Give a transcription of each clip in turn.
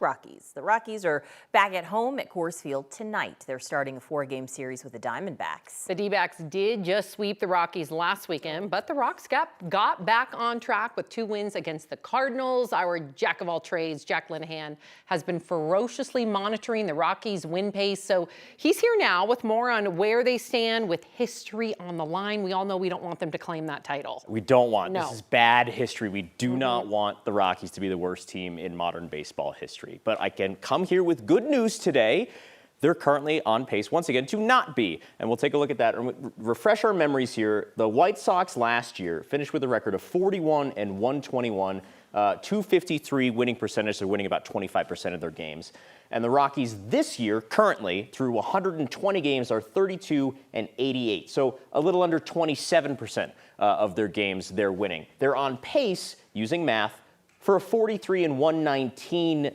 Rockies. The Rockies are back at home at Coors Field tonight. They're starting a 4-game series with the Diamondbacks. The D-backs did just sweep the Rockies last weekend, but the Rocks got back on track with 2 wins against the Cardinals. Our jack of all trades, Jack Linnehan, has been ferociously monitoring the Rockies' win pace. So he's here now with more on where they stand with history on the line. We all know we don't want them to claim that title. We don't want. No. This is bad history. We do not want the Rockies to be the worst team in modern baseball history. But I can come here with good news today. They're currently on pace, once again, to not be. And we'll take a look at that and refresh our memories here. The White Sox last year finished with a record of 41 and 121, 253 winning percentage. They're winning about 25% of their games. And the Rockies this year, currently, through 120 games, are 32 and 88. So a little under 27% of their games they're winning. They're on pace, using math, for a 43 and 119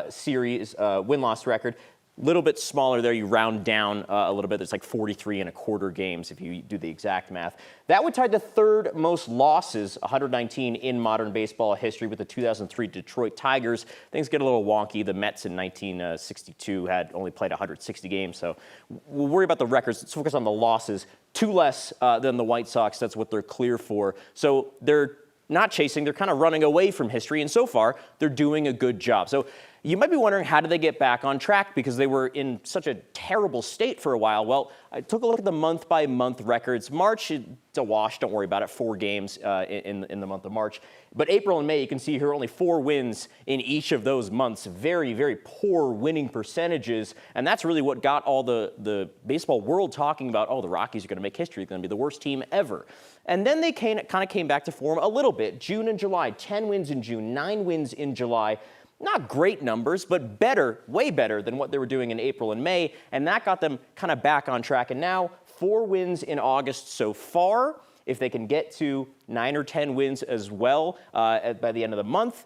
series win-loss record. Little bit smaller there. You round down a little bit. It's like 43 and a quarter games if you do the exact math. That would tie the third most losses, 119 in modern baseball history, with the 2003 Detroit Tigers. Things get a little wonky. The Mets in 1962 had only played 160 games, so we'll worry about the records. Let's focus on the losses. 2 less than the White Sox. That's what they're clear for. So they're not chasing. They're kind of running away from history, and so far they're doing a good job. So you might be wondering, how did they get back on track? Because they were in such a terrible state for a while. Well, I took a look at the month-by-month records. March, it's a wash. Don't worry about it. 4 games in the month of March. But April and May, you can see here only 4 wins in each of those months. Very, very poor winning percentages. And that's really what got all the baseball world talking about, oh, the Rockies are going to make history. They're going to be the worst team ever. And then they kind of came back to form a little bit. June and July, 10 wins in June, 9 wins in July. Not great numbers, but better, way better than what they were doing in April and May, and that got them kind of back on track. And now 4 wins in August so far. If they can get to 9 or 10 wins as well by the end of the month,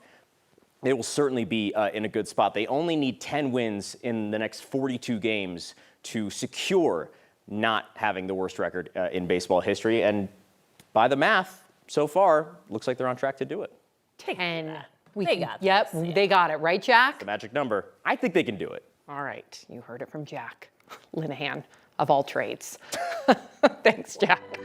it will certainly be in a good spot. They only need 10 wins in the next 42 games to secure not having the worst record in baseball history. And by the math, so far, looks like they're on track to do it. 10. They got Yep, this, yeah. they got it. Right, Jack? The magic number. I think they can do it. All right, you heard it from Jack Linnehan, of all trades. Thanks, Jack.